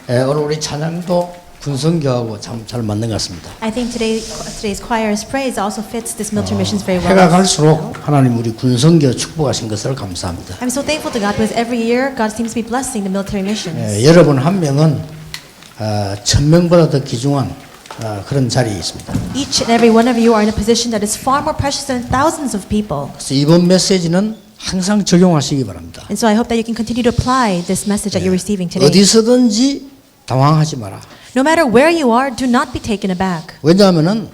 오늘 우리 찬양도 군선교하고 참 잘 맞는 것 같습니다. I think today's choir's praise also fits this military missions very well. 해가 갈수록 하나님 우리 군선교 축복하신 것을 감사합니다. I'm so thankful to God because every year God seems to be blessing the military missions. 여러분 한 명은 1000명보다 더 귀중한 그런 자리에 있습니다. Each and every one of you are in a position that is far more precious than thousands of people. 그래서 이번 메시지는 항상 적용하시기 바랍니다. And so I hope that you can continue to apply this message that you're receiving today. 어디서든지 당황하지 마라. No matter where you are, do not be taken aback. 왜냐하면은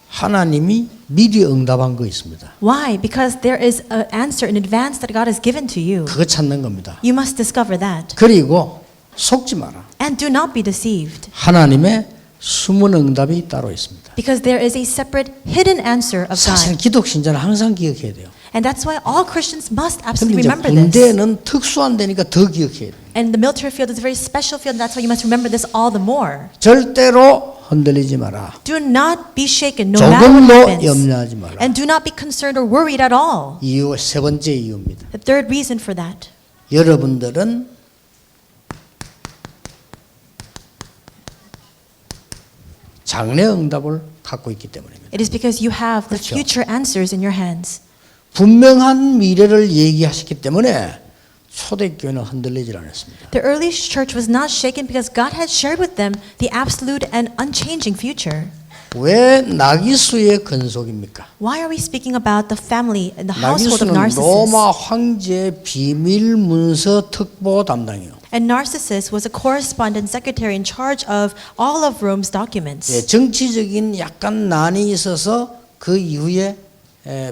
하나님이 미리 응답한 거 있습니다. Why? Because there is an answer in advance that God has given to you. 그거 찾는 겁니다. You must discover that. 그리고 속지 마라. And do not be deceived. 하나님의 숨은 응답이 따로 있습니다. Because there is a separate hidden answer of 사실 God. 기독 신자는 항상 기억해야 돼요. And that's why all Christians must 근데 absolutely 이제 remember this. 군대는 특수한 데니까 더 기억해야 돼요. And the military field is a very special field, and that's why you must remember this all the more. 절대로 흔들리지 마라. Do not be shaken, no matter what 조금도 happens. 염려하지 마라. And do not be concerned or worried at all. 이유 세 번째 이유입니다. The third reason for that. 여러분들은 장래 응답을 갖고 있기 때문입니다. It is because you have the 그렇죠. future answers in your hands. 분명한 미래를 얘기하셨기 때문에 초대교회는 흔들리질 않았습니다. The early church was not shaken because God had shared with them the absolute and unchanging future. 왜 나기수의 근속입니까? Why are we speaking about the family and the household of 나기수는 Narcissus? 로마 황제 비밀 문서 특보 담당이요. And Narcissus was a correspondent secretary in charge of all of Rome's documents. 예, 정치적인 약간 난이 있어서 그 이후에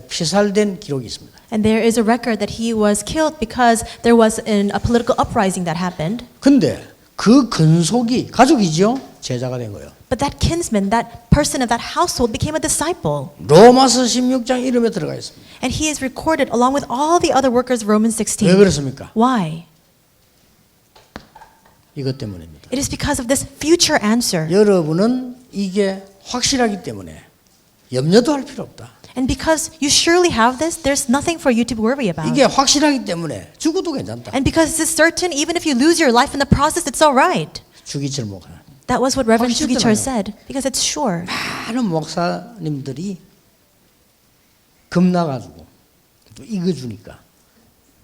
피살된 기록이 있습니다. And there is a record that he was killed because there was a political uprising that happened. 근데 그 근속이 가족이죠. 제자가 된 거예요. But that kinsman, that person of that household became a disciple. 로마서 16장 이름에 들어가 있습니다. And he is recorded along with all the other workers of Romans 왜 16. 그렇습니까? Why? 이것 때문입니다. It is because of this future answer. 여러분은 이게 확실하기 때문에 염려도 할 필요 없다. And because you surely have this, there's nothing for you to worry about. 이게 확실하기 때문에 죽어도 괜찮다. And because this is certain, even if you lose your life in the process, it's all right. 주기철 목사. That was what Reverend 확실하잖아요. Jugichar said, because it's sure. 많은 목사님들이 겁나가지고 또 이거 주니까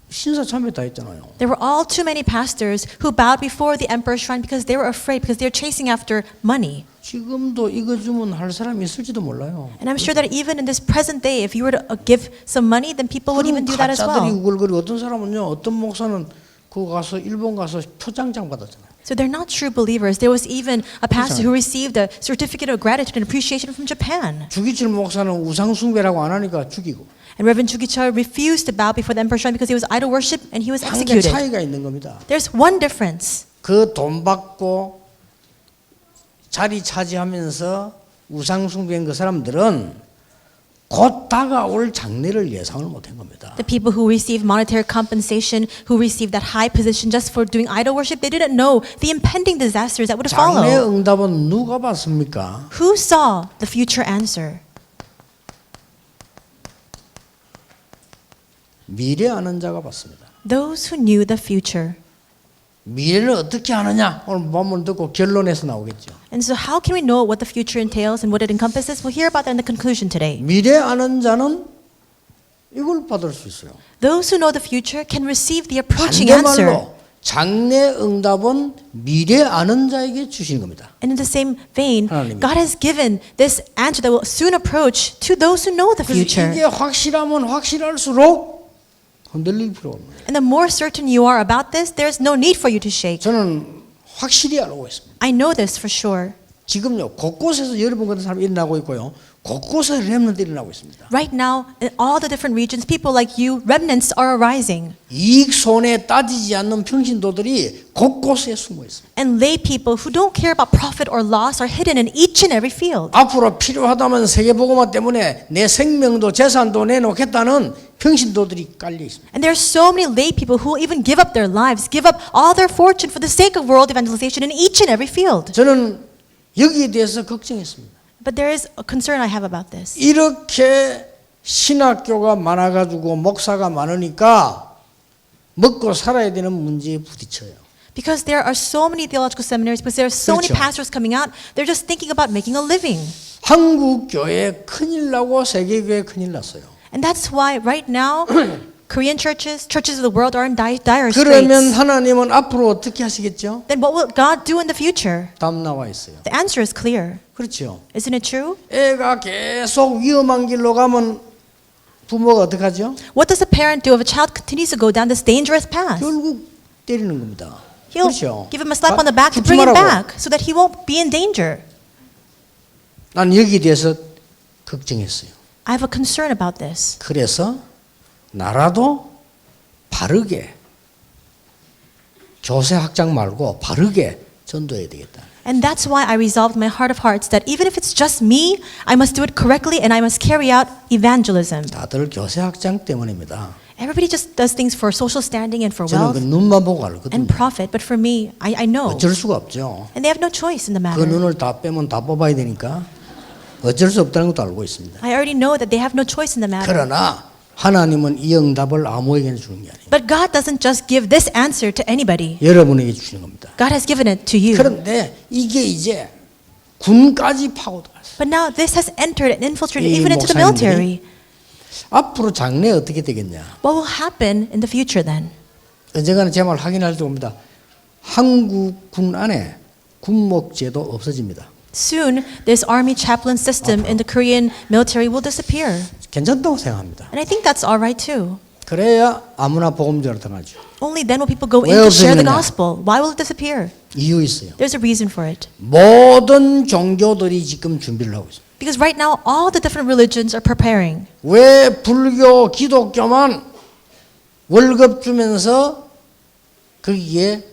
신사참배 다 했잖아요. There were all too many pastors who bowed before the emperor's shrine because they were afraid, because they're chasing after money. 지금도 이거 주면 할 사람이 있을지도 몰라요. And I'm sure that even in this present day, if you were to give some money, then people would even do that as 가짜들이 well. 우글거리고 어떤 사람은요, 어떤 목사는 그거 가서 일본 가서 표창장 받았잖아요. So they're not true believers. There was even a pastor who received a certificate of gratitude and appreciation from Japan. 주기철 목사는 우상숭배라고 안 하니까 죽이고. And Reverend Jugichar refused to bow before the emperor's shrine because he was idol worship and he was 한 개 executed. 차이가 있는 겁니다. There's one difference. 그 돈 받고 자리 차지하면서 우상숭배한 그 사람들은 곧 다가올 장래를 예상을 못한 겁니다. The people who received monetary compensation, who received that high position just for doing idol worship, they didn't know the impending disasters that would follow. 장래 응답은 누가 봤습니까? Who saw the future answer? 미래 아는 자가 봤습니다. Those who knew the future. 미래를 어떻게 아느냐? 오늘 본문 듣고 결론에서 나오겠죠. And so how can we know what the future entails and what it encompasses? We'll hear about that in the conclusion today. 미래 아는 자는 이걸 받을 수 있어요. Those who know the future can receive the approaching answer. 반대말로 장래 응답은 미래 아는 자에게 주시는 겁니다. And in the same vein, 하나님이. God has given this answer that will soon approach to those who know the 그래서 future. 이게 확실하면 확실할수록 흔들릴 필요가 없는 거예요. And the more certain you are about this, there's no need for you to shake. 저는 확실히 알고 있습니다. I know this for sure. 지금요 곳곳에서 여러분 같은 사람이 일어나고 있고요. 곳곳에 렘넌트 일어나고 있습니다. Right now, in all the different regions, people like you, remnants are arising. 이익 손해 따지지 않는 평신도들이 곳곳에 숨어 있습니다. And lay people who don't care about profit or loss are hidden in each and every field. 앞으로 필요하다면 세계복음화 때문에 내 생명도 재산도 내놓겠다는 평신도들이 깔려 있습니다. And there are so many lay people who will even give up their lives, give up all their fortune for the sake of world evangelization in each and every field. 저는 여기에 대해서 걱정했습니다. But there is a concern I have about this. 이렇게 신학교가 많아가지고 목사가 많으니까 먹고 살아야 되는 문제에 부딪혀요. Because there are so many theological seminaries, because there are so many 그렇죠. pastors coming out, they're just thinking about making a living. 한국 교회 큰일 나고 세계 교회 큰일 났어요. And that's why right now, Korean churches, churches of the world are in dire 그러면 straits. 하나님은 앞으로 어떻게 하시겠죠? Then what will God do in the future? 답 나와 있어요. The answer is clear. 그렇죠. Isn't it true? 애가 계속 위험한 길로 가면 부모가 어떻게 하죠? What does a parent do if a child continues to go down this dangerous path? 결국 때리는 겁니다. He'll 그렇죠. give him a slap on the back to bring him back so that he won't be in danger. 난 여기에 대해서 걱정했어요. I have a concern about this. 그래서 나라도 바르게 교세 확장 말고 바르게 전도해야 되겠다. And that's why I resolved in my heart of hearts that even if it's just me, I must do it correctly and I must carry out evangelism. 다들 교세 확장 때문입니다. Everybody just does things for social standing and for 저는 그 wealth 눈만 보고 알거든요. and profit, but for me, I know. 어쩔 수가 없죠. And they have no choice in the 그 matter. 눈을 다 빼면 다 뽑아야 되니까 어쩔 수 없다는 것도 알고 있습니다. I already know that they have no choice in the matter. 그러나 하나님은 이 응답을 아무에게나 주는 게 아니에요. But God doesn't just give this answer to anybody. 여러분에게 주시는 겁니다. God has given it to you. 그런데 이게 이제 군까지 파고들었어요. But now this has entered and infiltrated 이 even into the 목사님들이 military. 앞으로 장래 어떻게 되겠냐? What will happen in the future then? 언젠가는 제 말 확인할 때 봅니다. 한국 군 안에 군목제도 없어집니다. Soon, this army chaplain system in the Korean military will disappear. 괜찮다고 생각합니다. And I think that's all right too. 그래야 아무나 복음전을 당하죠. Only then will people go 왜 in to share the 없어지느냐? gospel. Why will it disappear? 이유 있어요. There's a reason for it. 모든 종교들이 지금 준비를 하고 있습니다. Because right now, all the different religions are preparing. 왜 불교, 기독교만 월급 주면서 거기에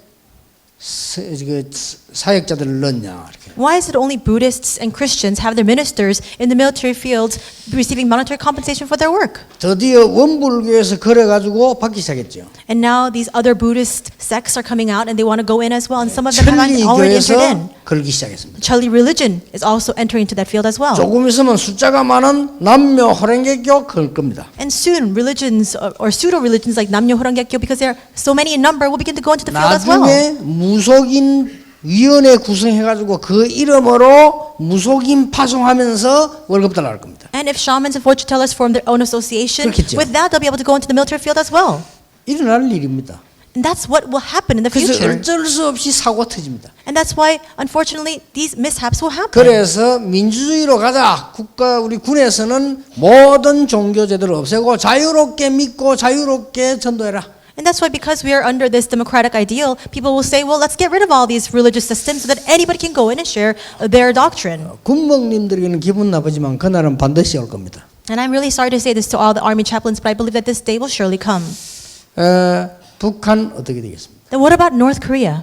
사역자들을 넣냐 이렇게. Why is it only Buddhists and Christians have their ministers in the military fields receiving monetary compensation for their work? 드디어 원불교에서 걸어가지고 받기 시작했죠. And now these other Buddhist sects are coming out and they want to go in as well. And some of them have already entered in. 천리교에서 걸기 시작했습니다. Charlie religion is also entering into that field as well. 조금 있으면 숫자가 많은 남묘 호랭개교 걸 겁니다. And soon religions or pseudo religions like Namnyo Horanggekyo, because there are so many in number, will begin to go into the field as well. 나중에 무속인 위원회 구성해가지고 그 이름으로 무속인 파송하면서 월급 달라할 겁니다. And if shamans and fortune tellers form their own association, 그렇겠죠. with that they'll be able to go into the military field as well. 일어날 일입니다. And that's what will happen in the 그래서 future. 어쩔 수 없이 사고 터집니다. And that's why, unfortunately, these mishaps will happen. 그래서 민주주의로 가자. 우리 군에서는 모든 종교제도를 없애고 자유롭게 믿고 자유롭게 전도해라. And that's why, because we are under this democratic ideal, people will say, well, let's get rid of all these religious systems so that anybody can go in and share their doctrine. 군목님들에게는 기분 나쁘지만 그날은 반드시 올 겁니다. And I'm really sorry to say this to all the army chaplains, but I believe that this day will surely come. 북한 어떻게 되겠습니까? Then what about North Korea?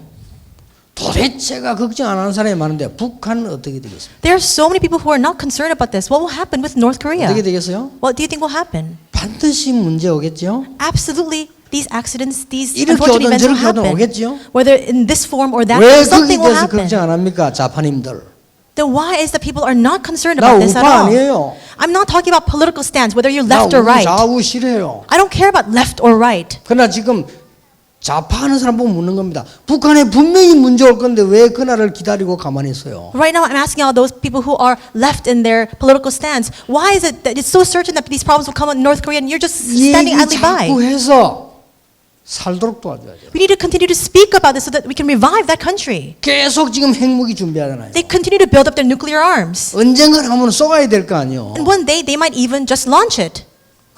도대체가 걱정 안 하는 사람이 많은데 북한은 어떻게 되겠습니까? There are so many people who are not concerned about this. What will happen with North Korea? 어떻게 되겠어요? What do you think will happen? 반드시 문제 오겠죠? Absolutely, these accidents, these 이렇게 unfortunate 오든 events will 저렇게 오든 happen. 오겠죠? Whether in this form or that 왜 form, 거기에 something will 대해서 happen. 걱정 안 합니까? 자파님들. Then why is that people are not concerned 나 about this at 우파 all? 아니에요. I'm not talking about political stance, whether you're 나 left or right. 좌우 싫어요. I don't care about left or right. 그러나 지금 좌파하는 사람 보면 묻는 겁니다. 북한에 분명히 문제 올 건데 왜 그날을 기다리고 가만히 있어요? Right now, I'm asking all those people who are left in their political stance, why is it that it's so certain that these problems will come in North Korea and you're just standing 얘기 idly 자꾸 by? 해서 살도록 도와줘야죠. We need to continue to speak about this so that we can revive that country. 계속 지금 핵무기 준비하잖아요. They continue to build up their nuclear arms. 언젠가 한번 쏘아야 될 거 아니에요. And one day, they might even just launch it,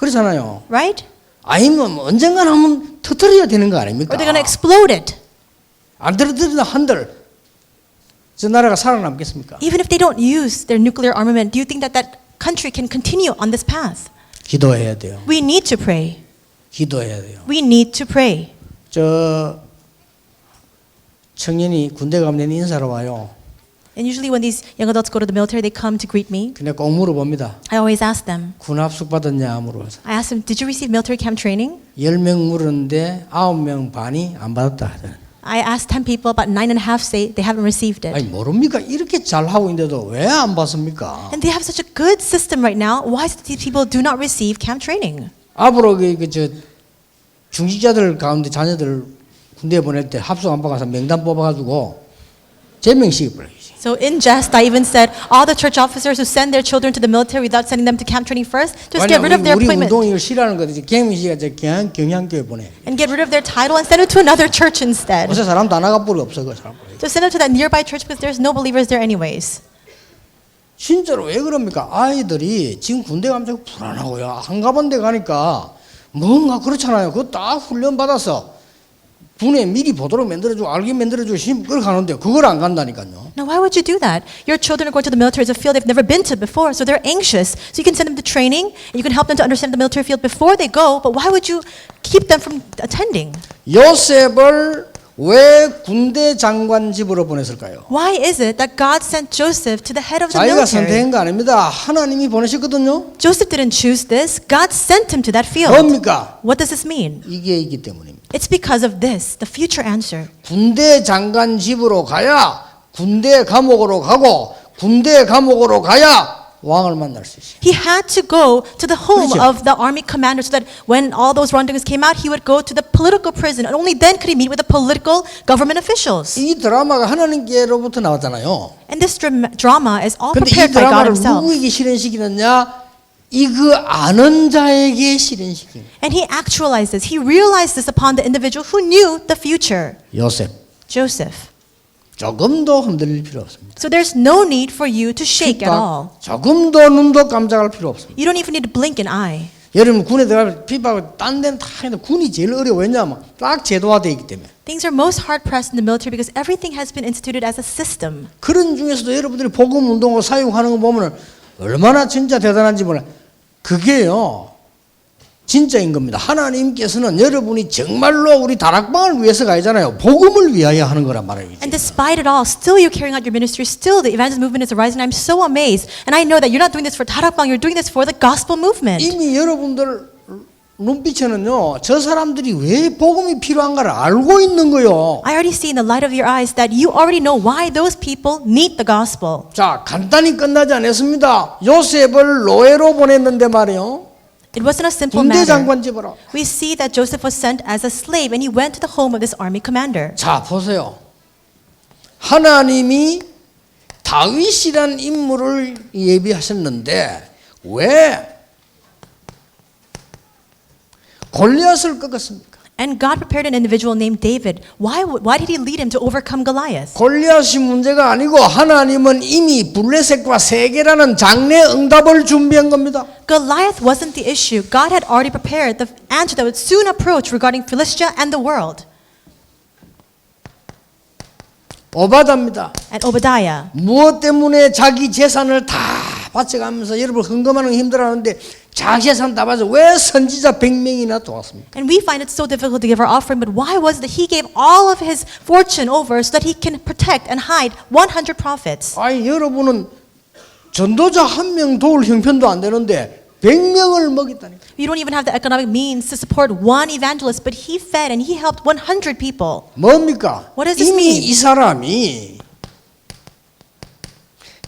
그렇잖아요. right? 아니면 언젠가 한번 터뜨려야 되는 거 아닙니까? Or they're going to explode it. 안 터뜨리다 한들 저 나라가 살아남겠습니까? Even if they don't use their nuclear armament, do you think that that country can continue on this path? 기도해야 돼요. We need to pray. 기도해야 돼요. We need to pray. 저 청년이 군대 가면 인사로 와요. And usually when these young adults go to the military, they come to greet me. 근데 꼭 물어봅니다. I always ask them. 군 합숙 받았냐 물어봐서 I ask them, did you receive military camp training? 10명 물었는데 9명 반이 안 받았다 하잖아요. I asked 10 people, about 9.5 say they haven't received it. 아니 모릅니까? 이렇게 잘 하고 있는데도 왜 안 받습니까? And they have such a good system right now. Why is it that these people do not receive camp training? 앞으로 저 중직자들 가운데 자녀들 군대 보낼 때 합숙 안 받아서 명단 뽑아가지고 제명시켜 버려요. So in jest, I even said all the church officers who send their children to the military without sending them to camp training first, just get rid of their 우리 appointment 운동을 싫어하는 거지. 개명시가 경향교회 보내. and get rid of their title and send it to another church instead. 요새 사람 다 나가 버려 없어 그 사람. Just send it to that nearby church because there's no believers there anyways. 진짜로 왜 그럽니까? 아이들이 지금 군대 가면 자꾸 불안하고요. 안 가본 데 가니까 뭔가 그렇잖아요. 그거 딱 훈련 받아서 군에 미리 보도록 만들어주고 알게 만들어주고 그걸 가는데 그걸 안 간다니까요. Now, why would you do that? Your children are going to the military as a field they've never been to before, so they're anxious. So you can send them to training, and you can help them to understand the military field before they go, but why would you keep them from attending? 요셉을 왜 군대 장관 집으로 보냈을까요? Why is it that God sent Joseph to the head of the 자기가 military? 선택한 거 아닙니다. 하나님이 보내셨거든요. Joseph didn't choose this. God sent him to that field. 뭡니까? What does this mean? 이게 있기 때문입니다. It's because of this, the future answer. 군대 장관 집으로 가야 군대 감옥으로 가고 군대 감옥으로 가야 왕을 만날 수 있어요. He had to go to the home 그렇죠. of the army commander so that when all those wrongdoings came out, he would go to the political prison. And only then could he meet with the political government officials. 이 드라마가 하나님께로부터 나왔잖아요. And this drama is all 근데 이 prepared by God 드라마를 himself. 누구에게 실현시키느냐? 이그 아는 자에게 실현시키는 And he actualized this. He realized this upon the individual who knew the future, 요셉. Joseph. 조금도 흔들릴 필요 없습니다. So there's no need for you to shake at all. 조금도 눈도 깜짝할 필요 없습니다. You don't even need to blink an eye. 여러분 군에 들어가면 피부하고 딴 데는 다 했는데 군이 제일 어려워. 왜냐하면 딱 제도화되어 있기 때문에. Things are most hard pressed in the military because everything has been instituted as a system. 그런 중에서도 여러분들이 복음 운동을 사용하는 거 보면 얼마나 진짜 대단한지 몰라요. 그게요. 진짜인 겁니다. 하나님께서는 여러분이 정말로 우리 다락방을 위해서 가잖아요. 복음을 위하여 하는 거란 말이에요. And despite it all, still you're carrying out your ministry. Still the evangelism movement is arising. I'm so amazed. And I know that you're not doing this for 다락방. You're doing this for the gospel movement. 이미 여러분들 눈빛에는요. 저 사람들이 왜 복음이 필요한가를 알고 있는 거요. I already see in the light of your eyes that you already know why those people need the gospel. 자, 간단히 끝나지 않았습니다. 요셉을 노예로 보냈는데 말이요. It wasn't a simple 군대 matter. 장관 집으로. We see that Joseph was sent as a slave and he went to the home of this army commander. 자, 보세요. 하나님이 다윗이란 인물을 예비하셨는데 왜 골리앗을 꺾었습니까? And God prepared an individual named David. Why did he lead him to overcome Goliath? 골리앗이 문제가 아니고 하나님은 이미 블레셋과 세계라는 장래 응답을 준비한 겁니다. Goliath wasn't the issue. God had already prepared the answer that would soon approach regarding Philistia and the world. 오바다입니다. And Obadiah. 무엇 때문에 자기 재산을 다 바쳐가면서 여러분 헌금하는 거 힘들어하는데 자기 재산 다 바쳐 왜 선지자 100명이나 도왔습니까? And we find it so difficult to give our offering, but why was it that he gave all of his fortune over so that he can protect and hide 100 prophets? 아니 여러분은 전도자 한 명 도울 형편도 안 되는데 100명을 먹였다니까. You don't even have the economic means to support one evangelist, but he fed and he helped 100 people. 뭡니까? What does this 이미 mean? 이 사람이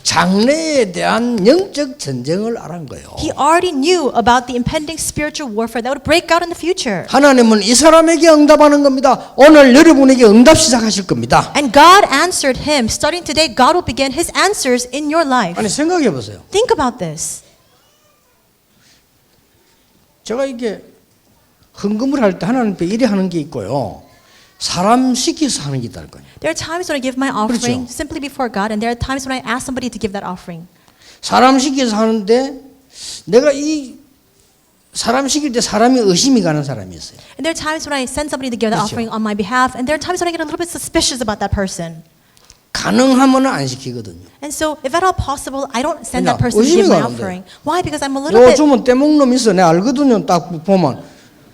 장래에 대한 영적 전쟁을 알은 거예요. He already knew about the impending spiritual warfare that would break out in the future. 하나님은 이 사람에게 응답하는 겁니다. 오늘 여러분에게 응답 시작하실 겁니다. And God answered him. Starting today, God will begin his answers in your life. 아니 생각해 보세요. Think about this. 제가 이게 헌금을 할 때 하나님께 이래 하는 게 있고요. 사람 시켜서 하는 게 있다는 거예요. There are times when I give my offering 그렇죠. simply before God, and there are times when I ask somebody to give that offering. 사람 시켜서 하는데 내가 이 사람 시킬 때 사람이 의심이 가는 사람이 있어요. And there are times when I send somebody to give that 그렇죠. offering on my behalf, and there are times when I get a little bit suspicious about that person. 가능하면 안 시키거든요. And so, if at all possible, I don't send that 그냥 person to give 의심이 my 가는데. offering. Why? Because I'm a little bit. 요즘은 떼먹는 놈 있어. 내가 알거든요. 딱 보면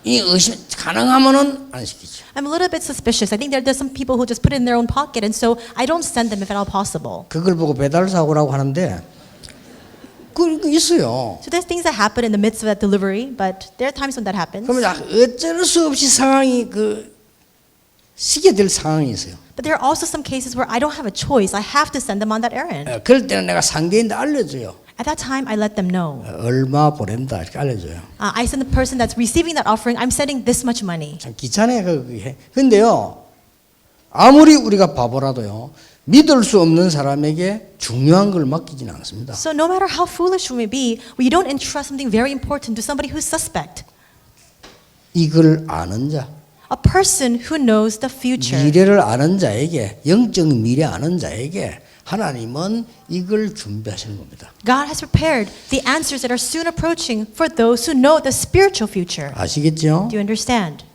이 의심 가능하면은 안 시키죠. I'm a little bit suspicious. I think there's some people who just put it in their own pocket, and so I don't send them if at all possible. 그걸 보고 배달 사고라고 하는데 그 있어요. So there's things that happen in the midst of that delivery, but there are times when that happens. 그러면 어쩔 수 없이 상황이 시게 될 상황이 있어요. But there are also some cases where I don't have a choice. I have to send them on that errand. 그럴 때는 내가 상대인데 알려줘요. At that time, I let them know. 얼마 보낸다 이렇게 알려줘요. I send the person that's receiving that offering, I'm sending this much money. 참 귀찮아요 그게. 근데요 아무리 우리가 바보라도요, 믿을 수 없는 사람에게 중요한 걸 맡기지는 않습니다. So no matter how foolish we may be, we don't entrust something very important to somebody who's suspect. 이걸 아는 자, A person who knows the future. 미래를 아는 자에게, 영적 미래 아는 자에게 하나님은 이걸 준비하시는 겁니다. God has prepared the answers that are soon approaching for those who know the spiritual future. 아시겠죠? Do you understand?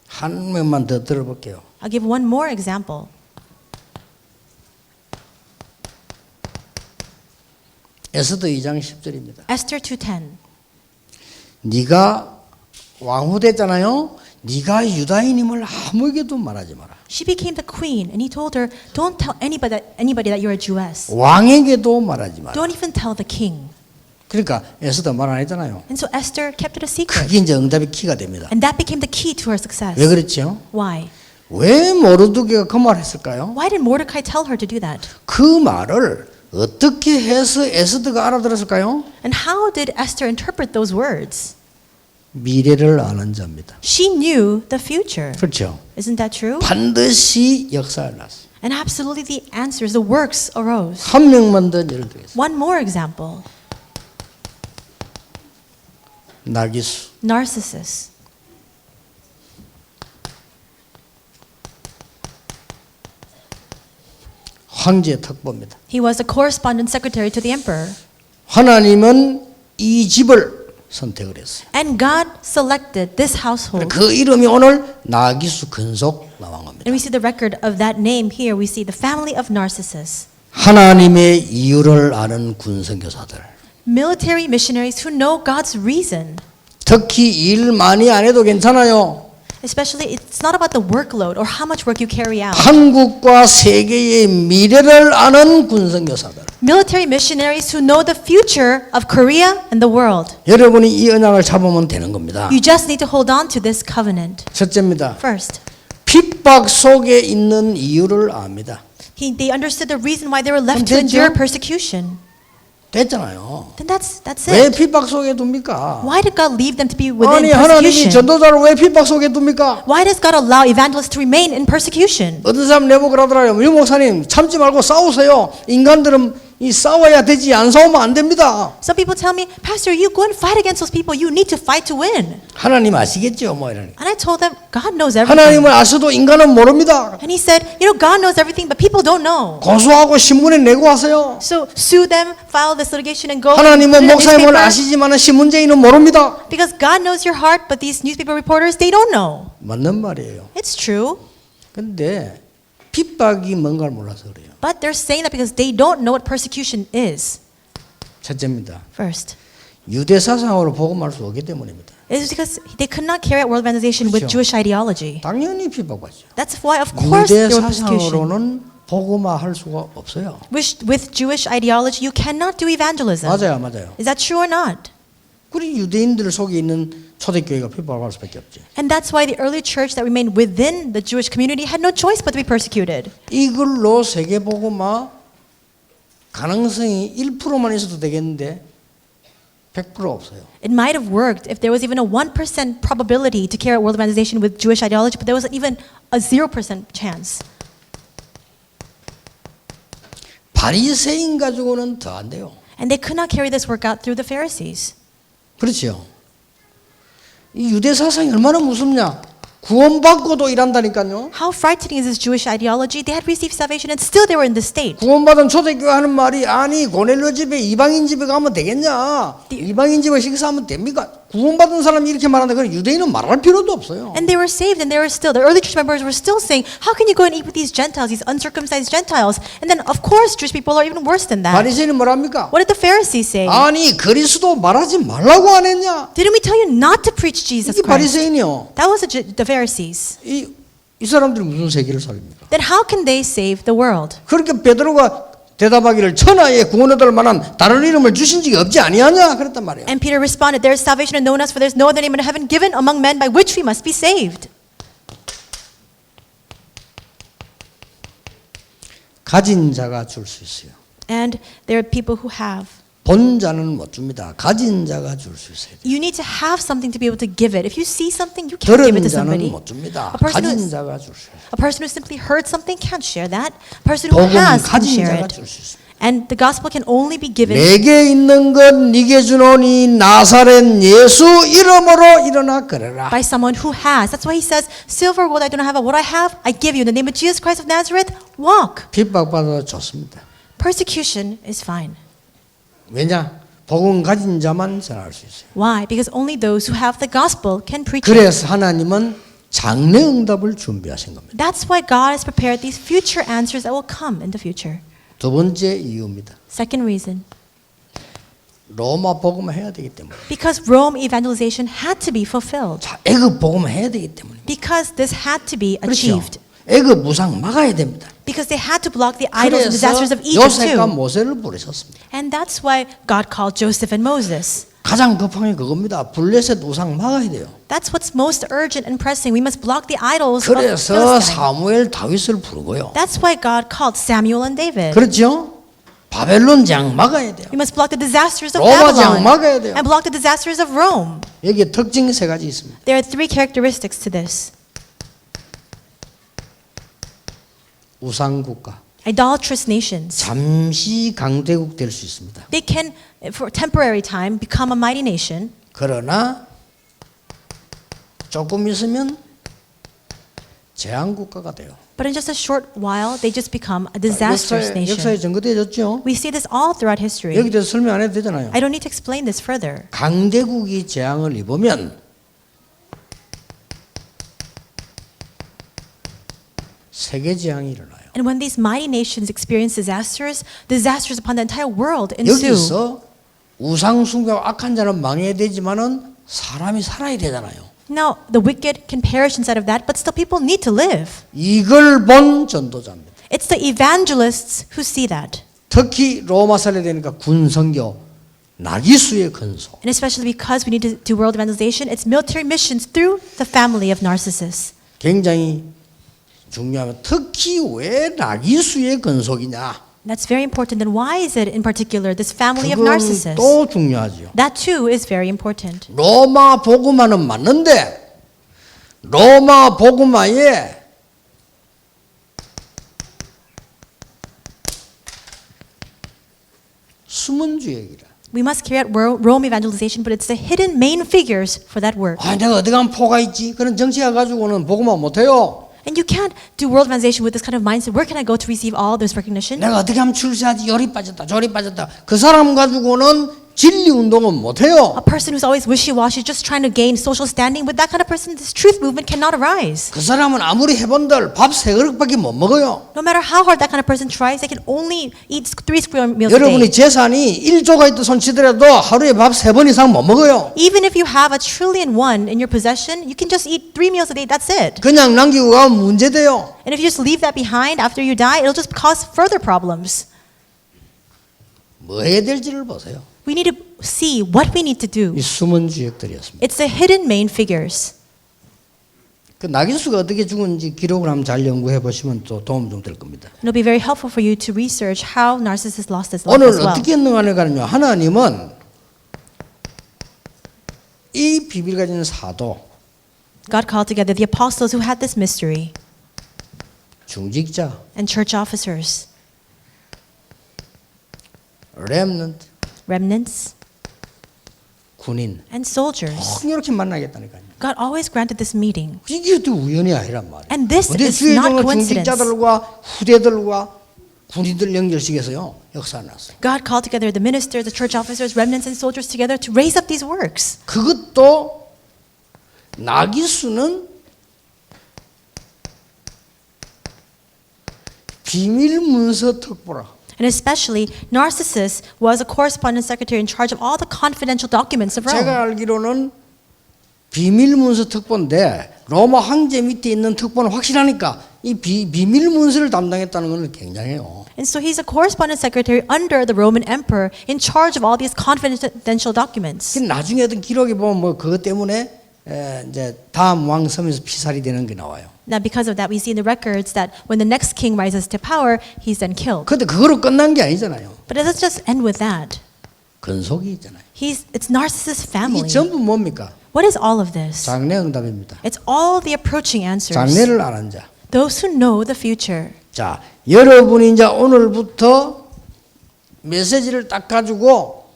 한 명만 더 들어볼게요. I'll give one more example. 에스더 2장 10절입니다. Esther 2:10. 네가 왕후 됐잖아요. 네가 유다인임을 아무에게도 말하지 마라. She became the queen, and he told her, "Don't tell anybody that you're a Jewess. 왕에게도 말하지 마라. Don't even tell the king." 그러니까 에스더 말 안 했잖아요. And so Esther kept it a secret, 그게 이제 응답의 키가 됩니다. and that became the key to her success. 왜 그랬죠? Why? 왜 모르드게가 그 말을 했을까요? Why did Mordecai tell her to do that? 그 말을 어떻게 해서 에스더가 알아들었을까요? And how did Esther interpret those words? 미래를 아는 자입니다. She knew the future. 그렇죠? Isn't that true? 반드시 역사를 났어요. And absolutely the answers, the works arose. 한 명만 더 예를 들겠습니다. One more example. 나기수. Narcissus. 황제의 특보입니다. He was the correspondence secretary to the emperor. 하나님은 이 집을 선택을 했어요. And God selected this household. 그 이름이 오늘 나기수 근속 나온 겁니다. And we see the record of that name here. We see the family of Narcissus. 하나님의 이유를 아는 군선교사들. Military missionaries who know God's reason. 특히 일 많이 안 해도 괜찮아요. Especially, it's not about the workload or how much work you carry out. 한국과 세계의 미래를 아는 군선교사들. Military missionaries who know the future of Korea and the world. 여러분이 이 언약을 잡으면 되는 겁니다. You just need to hold on to this covenant. 첫째입니다. First, 핍박 속에 있는 이유를 압니다. they understood the reason why they were left to 됐죠? endure persecution. 됐잖아요. Then that's 왜 it. 핍박 속에 둡니까? Why did God leave them to be within 아니 하나님이 persecution? 전도자를 왜 핍박 속에 둡니까? Why does God allow evangelists to remain in persecution? 어떤 사람 내보고 그러더라고요. 유 목사님 참지 말고 싸우세요. 인간들은 이 싸워야 되지 안 싸우면 안 됩니다. Some people tell me, Pastor, you go and fight against those people. You need to fight to win. 하나님 아시겠죠? 뭐 이러니. And I told them, God knows everything. 하나님을 아셔도 인간은 모릅니다. And he said, you know, God knows everything, but people don't know. 고소하고 신문에 내고 하세요. So sue them, file this litigation, and go. 하나님은 put it in 목사님을 newspaper. 아시지만 신문쟁이는 모릅니다. Because God knows your heart, but these newspaper reporters, they don't know. 맞는 말이에요. It's true. 근데 핍박이 뭔가를 몰라서 그래요. But they're saying that because they don't know what persecution is. 첫째입니다. First, 유대 사상으로 복음할 수 없기 때문입니다. it's because they could not carry out world evangelization with 그렇죠. Jewish ideology. 당연히 핍박받죠. That's why, of course, 유대 there were persecution. 사상으로는 복음화할 수가 없어요. With Jewish ideology, you cannot do evangelism. 맞아요, 맞아요. Is that true or not? 그리 유대인들 속에 있는 초대교회가 핍박할 수밖에 없지. And that's why the early church that remained within the Jewish community had no choice but to be persecuted. 이걸로 세계 복음화 가능성이 1%만 있어도 되겠는데 100% 없어요. It might have worked if there was even a 1% probability to carry out world evangelization with Jewish ideology, but there was even a 0% chance. 바리새인 가지고는 더 안 돼요. And they could not carry this work out through the Pharisees. 그렇죠. 이 유대 사상이 얼마나 무섭냐? 구원받고도 일한다니까요. How frightening is this Jewish ideology? They had received salvation and still they were in this state. 구원받은 초대교회 하는 말이 아니 고넬료 집에 이방인 집에 가면 되겠냐? 이방인 집에 식사하면 됩니까? 구원받은 사람이 이렇게 말하는데 그건 유대인은 말할 필요도 없어요. And they were saved and they were still, the early church members were still saying, how can you go and eat with these Gentiles, these uncircumcised Gentiles? And then of course Jewish people are even worse than that. 바리새인은 뭐랍니까? What did the Pharisees say? 아니 그리스도 말하지 말라고 안 했냐? Didn't we tell you not to preach Jesus 이게 Christ? 바리새인이요. That was the Pharisees. 이 사람들이 무슨 세계를 살립니까? Then how can they save the world? 그렇게 베드로가 대답하기를 천하에 구원 얻을 만한 다른 이름을 주신 적이 없지 아니하냐 그랬단 말이에요. And Peter responded, there is salvation in no one else, for there is no other name in heaven given among men by which we must be saved. 가진 자가 줄 수 있어요. And there are people who have. 본 자는 못 줍니다. 가진 자가 줄 수 있어야 돼요. You need to have something to be able to give it. If you see something, you can't give 들은 it to 자는 somebody. 못 줍니다. A person 가진 who's- 자가 줄 수 있어요. A person who simply heard something can't share that. A person who 복음 has can 가진 share 자가 it. 줄 수 있습니다. And the gospel can only be given. 내게 있는 것 네게 주노니 나사렛 예수 이름으로 일어나 걸어라. By someone who has. That's why he says, silver or gold I do not have, but what I have, I give you. In the name of Jesus Christ of Nazareth, walk. 핍박받아도 좋습니다. Persecution is fine. 왜냐? 복음 가진 자만 전할 수 있어요. Why? Because only those who have the gospel can preach it. 그래서 하나님은 장래 응답을 준비하신 겁니다. That's why God has prepared these future answers that will come in the future. 두 번째 이유입니다. Second reason. 로마 복음을 해야 되기 때문에. Because Rome evangelization had to be fulfilled. 자, 애굽 복음을 해야 되기 때문에. Because this had to be 그렇죠. achieved. 애굽 무상 막아야 됩니다. Because they had to block the idols and 그래서 disasters of Egypt 요셉과 too. 모세를 부르셨습니다. And that's why God called Joseph and Moses. 가장 급한 게 그겁니다. 블레셋 우상 막아야 돼요. That's what's most urgent and pressing. We must block the idols of 그래서 Philistine. 사무엘 다윗을 부르고요. That's why God called Samuel and David. 그렇죠? 바벨론 장 막아야 돼요. We must block the disasters of 로마 장 Babylon 막아야 돼요. and block the disasters of Rome. 여기에 특징이 세 가지 있습니다. There are three characteristics to this. 우상 국가. Idolatrous nations. 잠시 강대국 될 수 있습니다. They can, for temporary time, become a mighty nation. 그러나 조금 있으면 재앙 국가가 돼요. But in just a short while, they just become a disastrous 역사에 nation. 증거되어졌죠. We see this all throughout history. 여기 대해서 설명 안 해도 되잖아요. I don't need to explain this further. 강대국이 재앙을 입으면 세계 재앙이 일어나요. And when these mighty nations experience disasters, disasters upon the entire world ensue. 여기서 우상 숭배와 악한 자는 망해야 되지만은 사람이 살아야 되잖아요. Now, the wicked can perish inside of that, but still people need to live. 이걸 본 전도자입니다. It's the evangelists who see that. 특히 로마 살려야 되니까 군선교 나기수의 근소. And especially because we need to do world evangelization, it's military missions through the family of Narcissus. 굉장히 중요하면 특히 왜 나기수의 근속이냐? That's very important. And why is it in particular this family of 그건 Narcissus? 또 중요하죠. That too is very important. 로마 복음화는 맞는데 로마 복음화에 숨은 주역이라. We must carry out Rome evangelization, but it's the hidden main figures for that work. 아, 내가 어디 가면 포가 있지? 그런 정치가 가지고는 복음화 못해요. And you can't do world evangelization with this kind of mindset. Where can I go to receive all this recognition? 내가 어떻게 하면 출세하지? 열이 빠졌다, 저리 빠졌다. 그 사람 가지고는 진리 운동은 못해요. A person who's always wishy-washy, just trying to gain social standing, with that kind of person, this truth movement cannot arise. 그 사람은 아무리 해본들 밥 세 그릇밖에 못 먹어요. No matter how hard that kind of person tries, they can only eat 3 square meals a 여러분이 day. 재산이 1조가 있다 손치더라도 하루에 밥 3번 이상 못 먹어요. Even if you have $1 trillion in your possession, you can just eat 3 meals a day. That's it. 그냥 남기고 가면 문제돼요. And if you just leave that behind after you die, it'll just cause further problems. 뭐 해야 될지를 보세요. We need to see what we need to do. 이 숨은 주역들이었습니다. It's the hidden main figures. 그 나길수가 어떻게 죽은지 기록을 한번 잘 연구해 보시면 또 도움 좀 될 겁니다. It'll be very helpful for you to research how Narcissus lost his life 오늘 as well. 어떻게 능하는가는요. 하나님은 이 비밀 가진 사도, God called together the apostles who had this mystery 중직자, and church officers, 렘넌트, remnants, 군인 and soldiers. 꼭 이렇게 만나겠다니까요. God always granted this meeting. 이게 또 우연이 아니란 말이에요. And this 어디 is not 주의종의 coincidence. 중직자들과 후대들과 군인들 연결시켜서요 역사 났어요. God called together the ministers, the church officers, remnants, and soldiers together to raise up these works. 그것도 나기수는 비밀 문서 특보라. And especially, Narcissus was a correspondence secretary in charge of all the confidential documents of Rome. 제가 알기로는 비밀 문서 특보인데 로마 황제 밑에 있는 특보는 확실하니까 이 비밀 문서를 담당했다는 것은 굉장해요. And so he's a correspondence secretary under the Roman emperor in charge of all these confidential documents. 나중에 어떤 기록에 보면 뭐 그것 때문에 이제 다음 왕 섬에서 피살이 되는 게 나와요. Now, because of that, we see in the records that when the next king rises to power, he's then killed. 근데 그거로 끝난 게 아니잖아요. But it doesn't just end with that. 근속이 있잖아요. It's narcissist family. 이게 전부 뭡니까? What is all of this? 장래 응답입니다. It's all the approaching answers. 장래를 아는 자. Those who know the future. 자, 여러분이 이제 오늘부터 메시지를 딱 가지고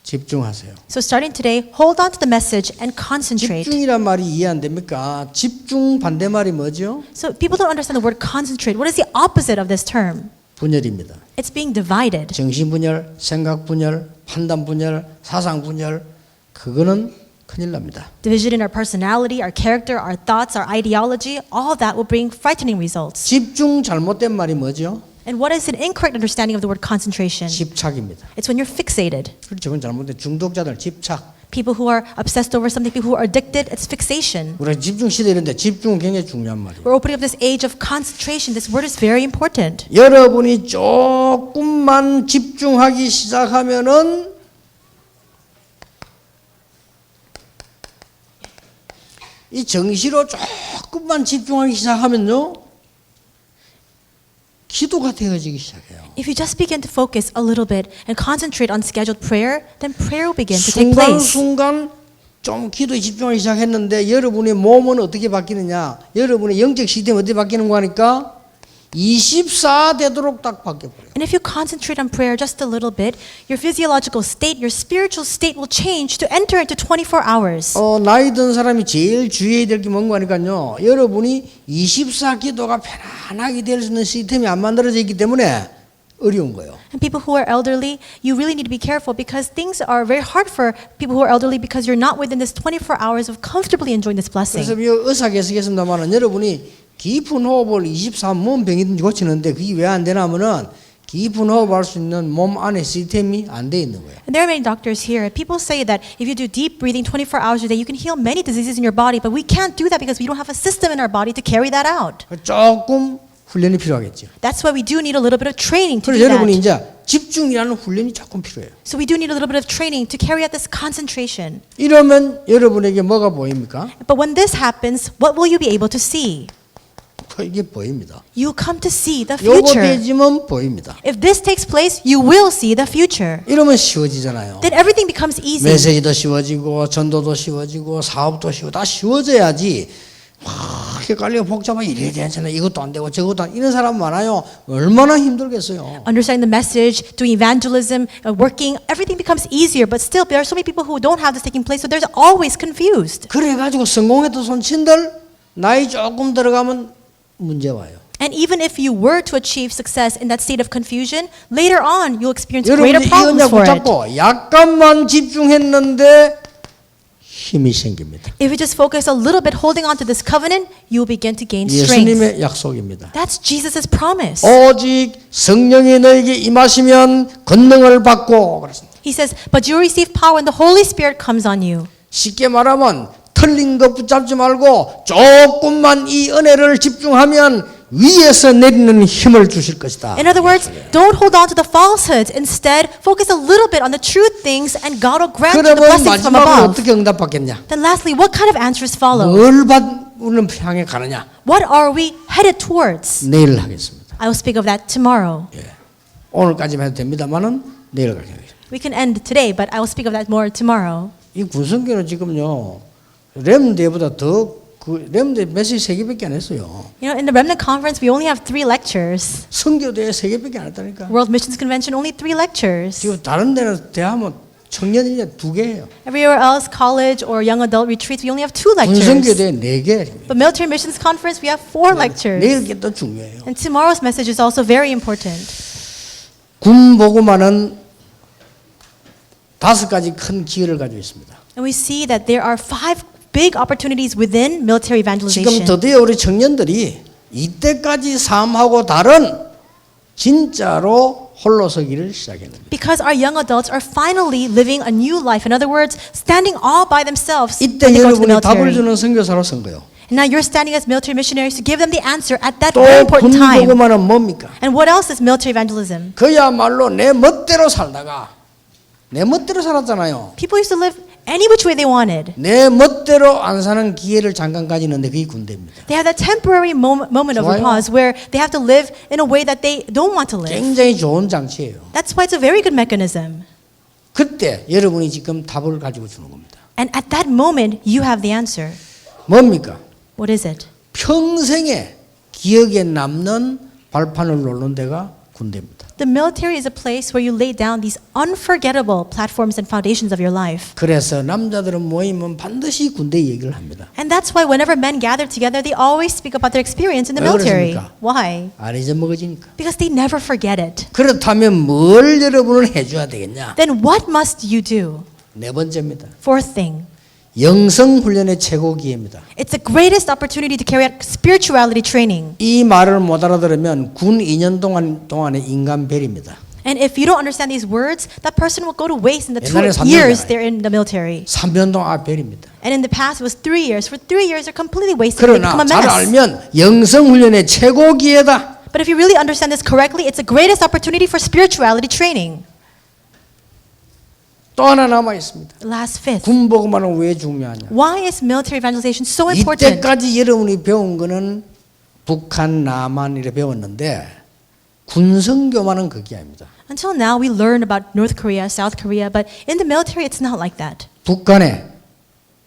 집중하세요. So starting today, hold on to the message and concentrate. 집중이란 말이 이해 안 됩니까? 집중 반대말이 뭐죠? So people don't understand the word concentrate. What is the opposite of this term? 분열입니다. It's being divided. 정신분열, 생각분열, 판단분열, 사상분열, 그거는 큰일 납니다. Division in our personality, our character, our thoughts, our ideology, all that will bring frightening results. 집중 잘못된 말이 뭐죠? And what is an incorrect understanding of the word concentration? 집착입니다. It's when you're fixated. 그렇죠. 그건 잘못된 중독자들 집착. People who are obsessed over something, people who are addicted, it's fixation. 우리가 집중 시대인데 집중은 굉장히 중요한 말이에요. We're opening up this age of concentration. This word is very important. 여러분이 조금만 집중하기 시작하면은 이 정시로 조금만 집중하기 시작하면요 기도가 되어지기 시작해요. If you just begin to focus a little bit and concentrate on scheduled prayer, then prayer will begin to take place. 순간순간 좀 기도에 집중하기 시작했는데 여러분의 몸은 어떻게 바뀌느냐? 여러분의 영적 시스템이 어떻게 바뀌는 거 하니까 24 되도록 딱 바뀌어버려요. And if you concentrate on prayer just a little bit, your physiological state, your spiritual state will change to enter into 24 hours. 나이 든 사람이 제일 주의해야 될 게 뭔가 하니까요. 여러분이 24 기도가 편안하게 될 수 있는 시스템이 안 만들어져 있기 때문에 어려운 거예요. And people who are elderly, you really need to be careful because things are very hard for people who are elderly because you're not within this 24 hours of comfortably enjoying this blessing. 그래서 의사 계시겠습니다만은 여러분이 깊은 호흡을 24몸 병이든지 고치는데 그게 왜 안 되나 하면은 깊은 호흡할 수 있는 몸 안에 시스템이 안 돼 있는 거예요. And there are many doctors here. People say that if you do deep breathing 24 hours a day, you can heal many diseases in your body, but we can't do that because we don't have a system in our body to carry that out. 조금 훈련이 필요하겠죠. That's why we do need a little bit of training to 그래서 do 여러분이 that. 이제 집중이라는 훈련이 조금 필요해요. So we do need a little bit of training to carry out this concentration. 이러면 여러분에게 뭐가 보입니까? But when this happens, what will you be able to see? 이게 보입니다. You come to see the 요거 future. 되지면 보입니다. If this takes place, you will see the future. 이러면 쉬워지잖아요. Then everything becomes easy. 메시지도 쉬워지고 전도도 쉬워지고 사업도 쉬워 다 쉬워져야지. 헷갈리고 복잡하게 이래야 되잖아요. 이것도 안 되고 저것도 안 이런 사람 많아요. 얼마나 힘들겠어요. Understanding the message, doing evangelism, working, everything becomes easier. But still, there are so many people who don't have this taking place, so they're always confused. 그래가지고 성공했던 손친들 나이 조금 들어가면 문제 와요. And even if you were to achieve success in that state of confusion, later on you'll experience greater 여러분이 이 problems 언약 for it. 붙잡고 약간만 집중했는데 힘이 생깁니다. If you just focus a little bit holding on to this covenant, you will begin to gain strength. 예수님의 약속입니다. That's Jesus' promise. 오직 성령이 너에게 임하시면 권능을 받고 그랬습니다. He says, but you will receive power when the Holy Spirit comes on you. 쉽게 말하면 틀린 것 붙잡지 말고 조금만 이 은혜를 집중하면 위에서 내리는 힘을 주실 것이다. In other words, don't hold on to the falsehoods. Instead, focus a little bit on the true things and God will grant you the 그러면 blessings from 마지막으로 above. 어떻게 응답받겠냐? Then lastly, what kind of answers follow? 뭘 우리는 향해 가느냐? What are we headed towards? 내일 하겠습니다. I will speak of that tomorrow. 오늘까지만 해도 됩니다만은 내일 가겠습니다. We can end today, but I will speak of that more tomorrow. 이 군선교는 지금요 렘대보다 렘대 메시지 3개밖에 안 했어요. You know, in the Remnant Conference, we only have 3 lectures. 선교대회 3개밖에 안 했다니까. World Missions Convention, only 3 lectures. 지금 다른 데는 대하면 청년이 이제 2개예요. Everywhere else, college or young adult retreats, we only have 2 lectures. 군선교대회 4개. But Military Missions Conference, we have 4 lectures. 내일 게 더 중요해요. And tomorrow's message is also very important. 군 보고만은 5가지 큰 기회를 가지고 있습니다. And we see that there are 5 big opportunities within military 지금 evangelization. 드디어 우리 청년들이 이때까지 삶하고 다른 진짜로 홀로서기를 시작했습니다. Because our young adults are finally living a new life. In other words, standing all by themselves when 이때 they go to the 여러분이 답을 military. 주는 선교사로 선 거예요. And now you're standing as military missionaries to give them the answer at that 또 very important 군 time. 보고만은 뭡니까? And what else is military evangelism? 그야말로 내 멋대로 살다가 내 멋대로 살았잖아요. People used to live any which way they wanted. 내 멋대로 안 사는 기회를 잠깐 가지는데 그게 군대입니다. They have that temporary moment of 좋아요. pause where they have to live in a way that they don't want to live. 굉장히 좋은 장치예요. That's why it's a very good mechanism. 그때 여러분이 지금 답을 가지고 주는 겁니다. And at that moment, you have the answer. 뭡니까? What is it? 평생에 기억에 남는 발판을 놓는 데가 군대입니다. The military is a place where you lay down these unforgettable platforms and foundations of your life. 그래서 남자들은 모이면 반드시 군대 얘기를 합니다. And that's why whenever men gather together, they always speak about their experience in the 왜 military. 그렇습니까? Why? 안 잊어먹어지니까. Because they never forget it. 그렇다면 뭘 여러분은 해줘야 되겠냐? Then what must you do? 네 번째입니다. Fourth thing. 영성훈련의 최고 기회입니다. It's the greatest opportunity to carry out spirituality training. 이 말을 못 알아들으면 군 2년 동안의 인간별입니다. And if you don't understand these words, that person will go to waste in the 옛날에 2 3년이잖아요. years they're in the military. 3년 동안 별입니다. And in the past, it was 3 years. For 3 years, they're completely wasted. They become 그러나 a 잘 mess. 알면 영성훈련의 최고 기회다. But if you really understand this correctly, it's the greatest opportunity for spirituality training. 또 하나 남아 있습니다. Last fifth. 군복음화는 왜 중요하냐? Why is military evangelization so important? 이때까지 여러분이 배운 거는 북한, 남한 이렇게 배웠는데 군선교만은 그게 아닙니다. Until now, we learn about North Korea, South Korea, but in the military, it's not like that. 북한의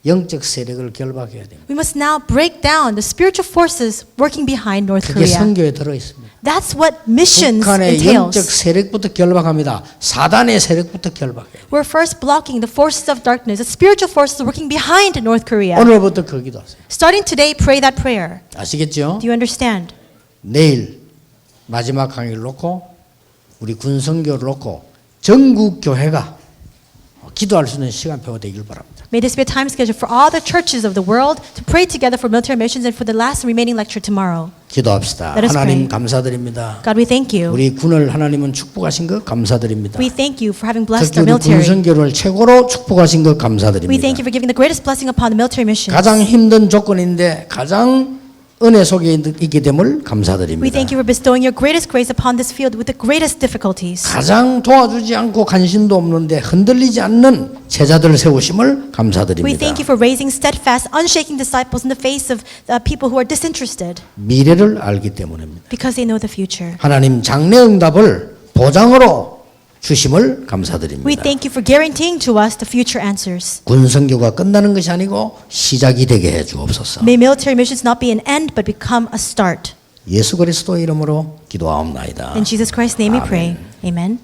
영적 세력을 결박해야 됩니다. We must now break down the spiritual forces working behind North 그게 Korea. 선교에 들어 있습니다. That's what missions 북한의 영적 entails. 세력부터 결박합니다. 사단의 세력부터 결박해요. We're first blocking the forces of darkness, the spiritual forces working behind North Korea. 오늘부터 그 기도하세요. Starting today, pray that prayer. 아시겠죠? Do you understand? 내일 마지막 강의를 놓고 우리 군선교를 놓고 전국 교회가 기도할 수 있는 시간표가 되길 바랍니다. May this be a time schedule for all the churches of the world to pray together for military missions and for the last remaining lecture tomorrow. 기도합시다. Let us 하나님 pray. 감사드립니다. God, we thank you. 우리 군을 하나님은 축복하신 것 감사드립니다. We thank you for having blessed 특히 our 우리 military. 군선교를 최고로 축복하신 것 We 감사드립니다. thank you for giving the greatest blessing upon the military missions. 가장 힘든 조건인데 가장 은혜 속에 있게 됨을 We 감사드립니다. thank you for bestowing your greatest grace upon this field with the greatest difficulties. 가장 도와주지 않고 관심도 없는데 흔들리지 않는 제자들을 세우심을 We 감사드립니다. thank you for raising steadfast, unshaking disciples in the face of people who are disinterested 미래를 알기 때문입니다. because they know the future. 하나님 장래응답을 보장으로 주심을 We 감사드립니다. thank you for guaranteeing to us the future answers. 군선교가 끝나는 것이 아니고 시작이 되게 해 주옵소서. May military missions not be an end but become a start. 예수 그리스도 이름으로 기도하옵나이다. In Jesus Christ's name we pray. Amen.